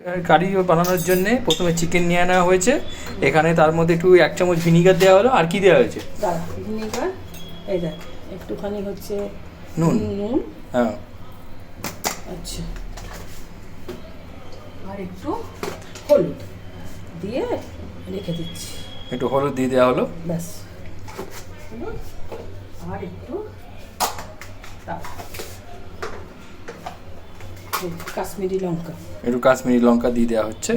কারি বানানোর জন্য প্রথমে চিকেন নিয়ে নেওয়া হয়েছে। এখানে তার মধ্যে একটু 1 চামচ ভিনিগার দেওয়া হলো। আর কি দেওয়া হয়েছে? ভিনিগার, এই দেখ একটুখানি হচ্ছে নুন। নুন, হ্যাঁ, আচ্ছা, আর একটু হলুদ দিয়ে রেখে দিচ্ছি। একটু হলুদ দিয়ে দেওয়া হলো। ব্যাস, আর একটু কাশ্মীরি লঙ্কা, একটু কাশ্মীরি লঙ্কা দিয়ে দেওয়া হচ্ছে।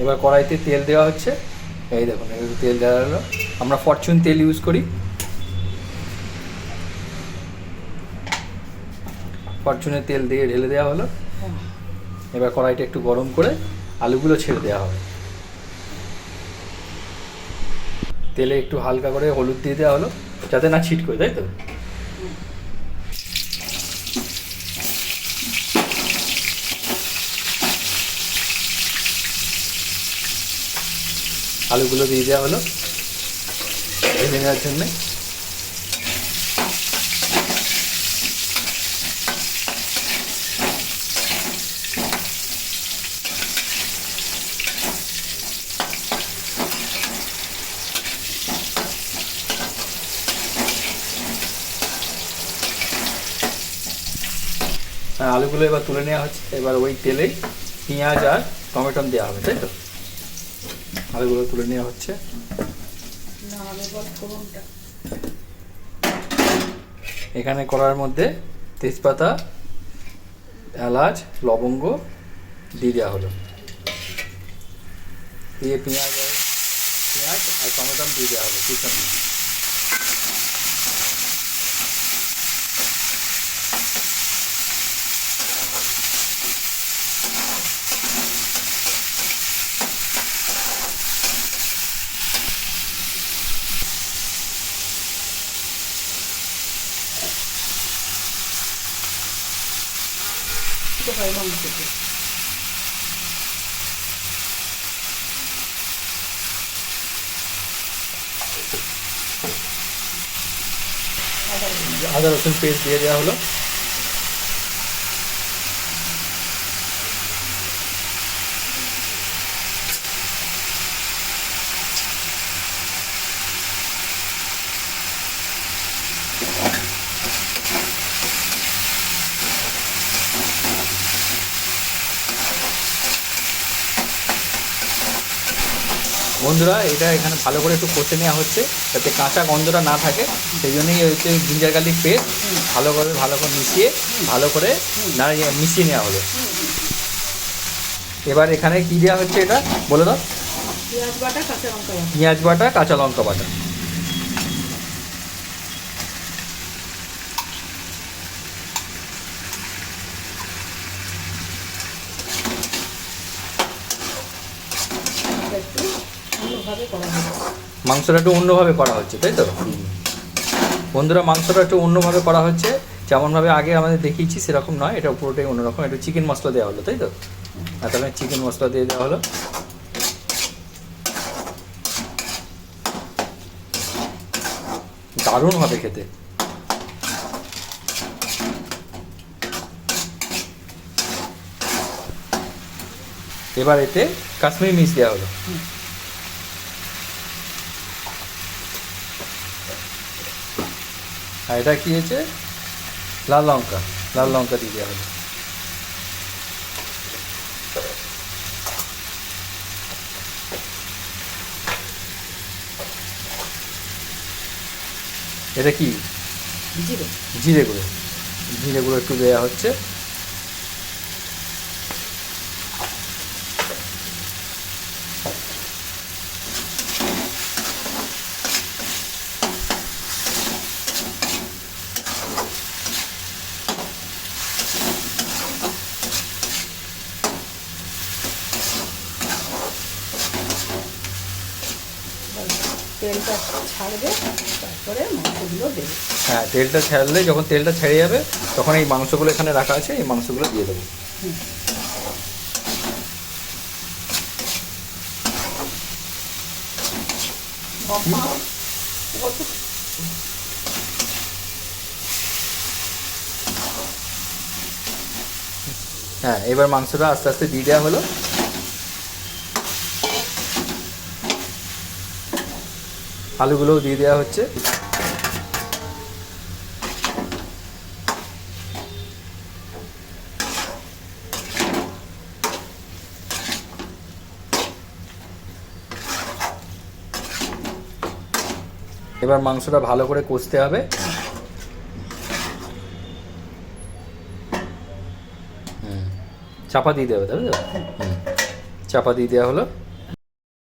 এবার কড়াইতে তেল দেওয়া হচ্ছে। এই দেখুন, একটু তেল দেওয়া হলো। আমরা ফরচুন তেল ইউজ করি। ফরচুনের তেল দিয়ে ঢেলে দেওয়া হলো। এবার কড়াইটা একটু গরম করে আলুগুলো ছেড়ে দেওয়া হবে। তেলে একটু হালকা করে হলুদ দিয়ে দেওয়া হলো যাতে না ছিটকোয়, তাই তো? আলুগুলো দিয়ে দেওয়া হলো ভেজে নেওয়ার জন্যে। হ্যাঁ, আলুগুলো এবার তুলে নেওয়া হচ্ছে। এবার ওই তেলেই পেঁয়াজ আর টমেটো দেওয়া হবে, তাই তো? আলুগুলো তুলে নেওয়া হচ্ছে। এখানে কড়ার মধ্যে তেজপাতা, এলাচ, লবঙ্গ দিয়ে দেওয়া হলো। দিয়ে পেঁয়াজ আর টমেটো দিয়ে দেওয়া হলো কুচানো। হয় মাংসতে আদা রসুন পেস্ট দিয়ে দেওয়া হলো। বন্ধুরা, এটা এখানে ভালো করে একটু কষে নেওয়া হচ্ছে যাতে কাঁচা গন্ধটা না থাকে। সেই জন্যই হচ্ছে জিঞ্জার গার্লিক পেস্ট ভালো করে মিশিয়ে ভালো করে মিশিয়ে নেওয়া হলো। এবার এখানে কি দেওয়া হচ্ছে এটা বলে দাও? পেঁয়াজ বাটা, কাঁচা লঙ্কা বাটা। পেঁয়াজ বাটা, কাঁচা লঙ্কা বাটা। মাংসটা একটু অন্যভাবে করা হচ্ছে, তাই তো? বন্ধুরা, মাংসটা একটু অন্যভাবে করা হচ্ছে। যেমনভাবে আগে আমাদের দেখিয়েছি সেরকম নয়, এটা পুরোটাই অন্যরকম। একটু চিকেন মশলা দেওয়া হলো, তাই তো? আর তাহলে চিকেন মশলা দিয়ে দেওয়া হলো। দারুণ হবে খেতে। এবার এতে কাশ্মীরি মির্চ দেওয়া হলো। আর এটা কি হয়েছে? লাল লঙ্কা দিয়ে দেওয়া হলো। এটা কি? জিরে গুঁড়ো একটু দেওয়া হচ্ছে। তেলটা ছাড়বে, তারপরে করে মাংসগুলো দেবো। হ্যাঁ, তেলটা ছাড়লে, যখন তেলটা ছেড়ে যাবে তখন এই মাংসগুলো এখানে রাখা আছে, এই মাংসগুলো দিয়ে দেবো। হ্যাঁ, এবার মাংসটা আস্তে আস্তে দিয়ে দেওয়া হলো। আলুগুলোও দিয়ে দেওয়া হচ্ছে। এবার মাংসটা ভালো করে কষতে হবে। চাপা দিয়ে দেওয়া হবে, তাই তো? চাপা দিয়ে দেওয়া হলো।